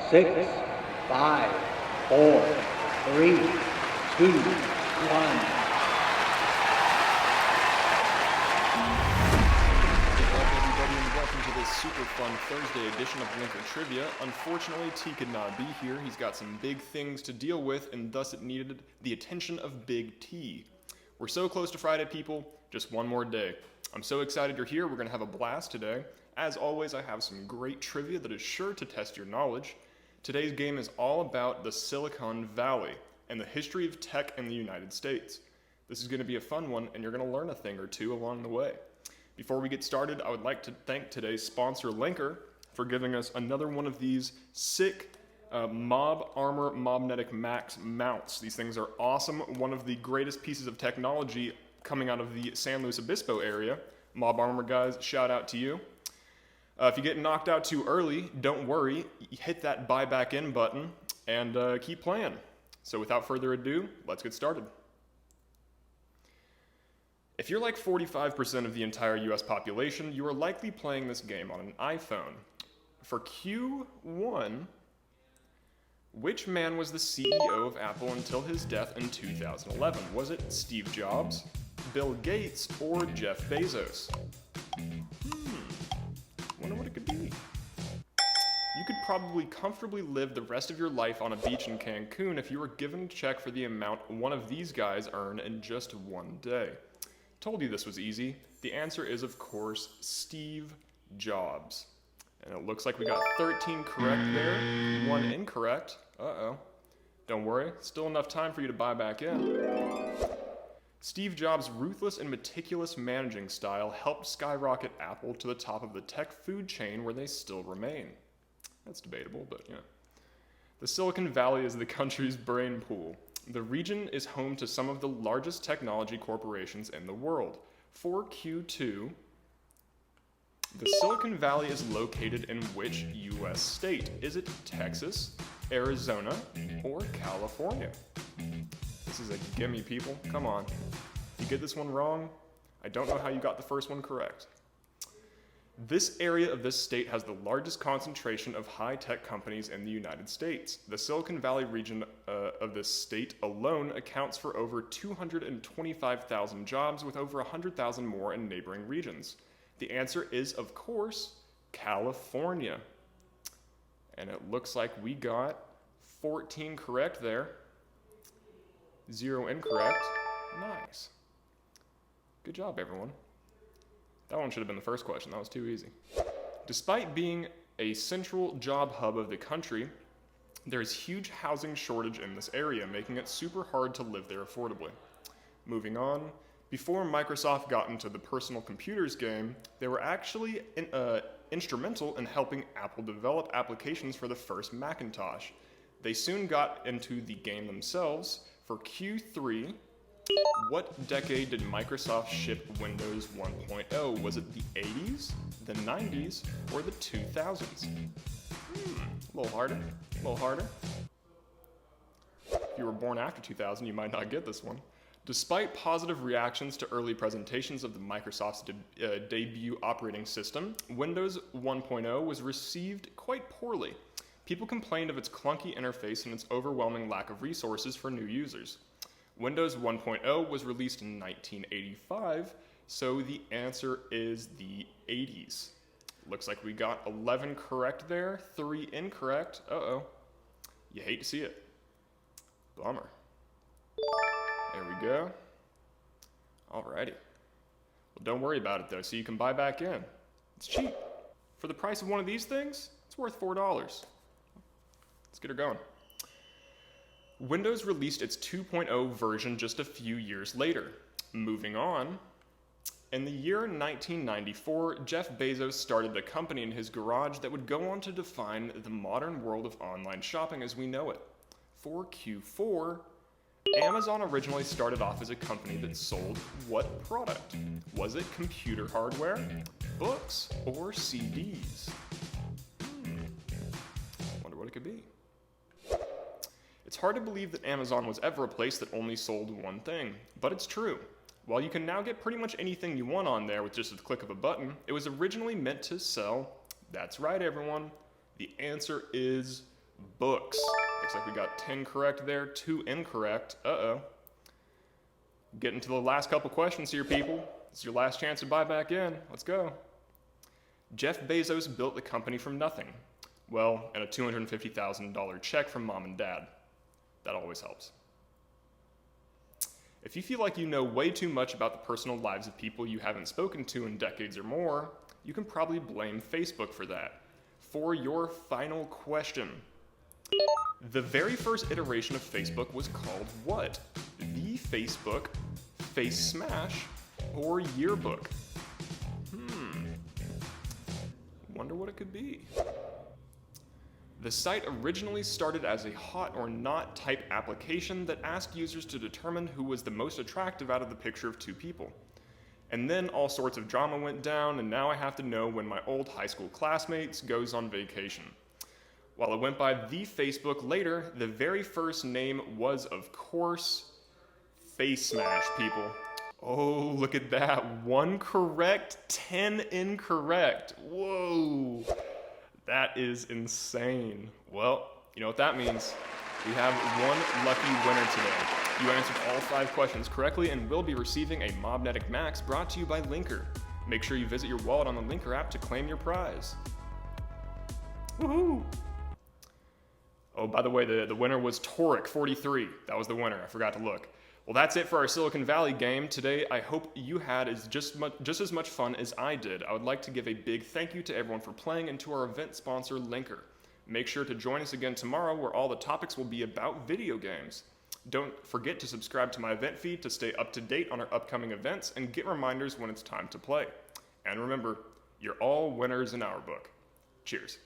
6, 5, 4, 3, 2, 1. This super fun Thursday edition of Linker Trivia. Unfortunately, T could not be here. He's got some big things to deal with, and thus it needed the attention of Big T. We're so close to Friday, people. Just one more day. I'm so excited you're here. We're going to have a blast today. As always, I have some great trivia that is sure to test your knowledge. Today's game is all about the Silicon Valley and the history of tech in the United States. This is going to be a fun one, and you're going to learn a thing or two along the way. Before we get started, I would like to thank today's sponsor, Linker, for giving us another one of these sick Mob Armor Mobnetic Max mounts. These things are awesome. One of the greatest pieces of technology coming out of the San Luis Obispo area. Mob Armor guys, shout out to you. If you get knocked out too early, don't worry. Hit that buy back in button and keep playing. So without further ado, let's get started. If you're like 45% of the entire US population, you are likely playing this game on an iPhone. For Q1, which man was the CEO of Apple until his death in 2011? Was it Steve Jobs, Bill Gates, or Jeff Bezos? Wonder what it could be. You could probably comfortably live the rest of your life on a beach in Cancun if you were given a check for the amount one of these guys earned in just one day. Told you this was easy. The answer is, of course, Steve Jobs. And it looks like we got 13 correct there, 1 incorrect. Uh-oh. Don't worry, still enough time for you to buy back in. Steve Jobs' ruthless and meticulous managing style helped skyrocket Apple to the top of the tech food chain where they still remain. That's debatable, but yeah. The Silicon Valley is the country's brain pool. The region is home to some of the largest technology corporations in the world. For Q2, the Silicon Valley is located in which U.S. state? Is it Texas, Arizona, or California? This is a gimme, people. Come on. You get this one wrong, I don't know how you got the first one correct. This area of this state has the largest concentration of high-tech companies in the United States. The Silicon Valley region of this state alone accounts for over 225,000 jobs, with over 100,000 more in neighboring regions. The answer is, of course, California. And it looks like we got 14 correct there. 0 incorrect. Nice. Good job, everyone. That one should have been the first question. That was too easy. Despite being a central job hub of the country, there's huge housing shortage in this area, making it super hard to live there affordably. Moving on, before Microsoft got into the personal computers game, they were actually instrumental in helping Apple develop applications for the first Macintosh. They soon got into the game themselves. For Q3, what decade did Microsoft ship Windows 1.0? Was it the 80s, the 90s, or the 2000s? A little harder, a little harder. If you were born after 2000, you might not get this one. Despite positive reactions to early presentations of the Microsoft's debut operating system, Windows 1.0 was received quite poorly. People complained of its clunky interface and its overwhelming lack of resources for new users. Windows 1.0 was released in 1985, so the answer is the 80s. Looks like we got 11 correct there, 3 incorrect. Uh-oh. You hate to see it. Bummer. There we go. Alrighty. Well, don't worry about it, though, so you can buy back in. It's cheap. For the price of one of these things, it's worth $4. Let's get her going. Windows released its 2.0 version just a few years later. Moving on, in the year 1994, Jeff Bezos started a company in his garage that would go on to define the modern world of online shopping as we know it. For Q4, Amazon originally started off as a company that sold what product? Was it computer hardware, books, or CDs? Wonder what it could be. It's hard to believe that Amazon was ever a place that only sold one thing, but it's true. While you can now get pretty much anything you want on there with just a click of a button, it was originally meant to sell, that's right everyone, the answer is Books. Looks like we got 10 correct there, 2 incorrect. Uh-oh. Getting to the last couple questions here, people. It's your last chance to buy back in. Let's go. Jeff Bezos built the company from nothing. Well, and a $250,000 check from mom and dad. That always helps. If you feel like you know way too much about the personal lives of people you haven't spoken to in decades or more, you can probably blame Facebook for that. For your final question, the very first iteration of Facebook was called what? The Facebook, Face Smash, or Yearbook? Wonder what it could be. The site originally started as a hot or not type application that asked users to determine who was the most attractive out of the picture of two people. And then all sorts of drama went down, and now I have to know when my old high school classmates goes on vacation. While it went by the Facebook later, the very first name was, of course, Face Smash, people. Oh, look at that. 1 correct, 10 incorrect. Whoa. That is insane. Well, you know what that means. We have 1 lucky winner today. You answered all 5 questions correctly and will be receiving a Mobnetic Max brought to you by Linker. Make sure you visit your wallet on the Linker app to claim your prize. Woohoo! Oh, by the way, the winner was Toric43. That was the winner. I forgot to look. Well, that's it for our Silicon Valley game. Today, I hope you had just as much fun as I did. I would like to give a big thank you to everyone for playing and to our event sponsor, Linker. Make sure to join us again tomorrow where all the topics will be about video games. Don't forget to subscribe to my event feed to stay up to date on our upcoming events and get reminders when it's time to play. And remember, you're all winners in our book. Cheers.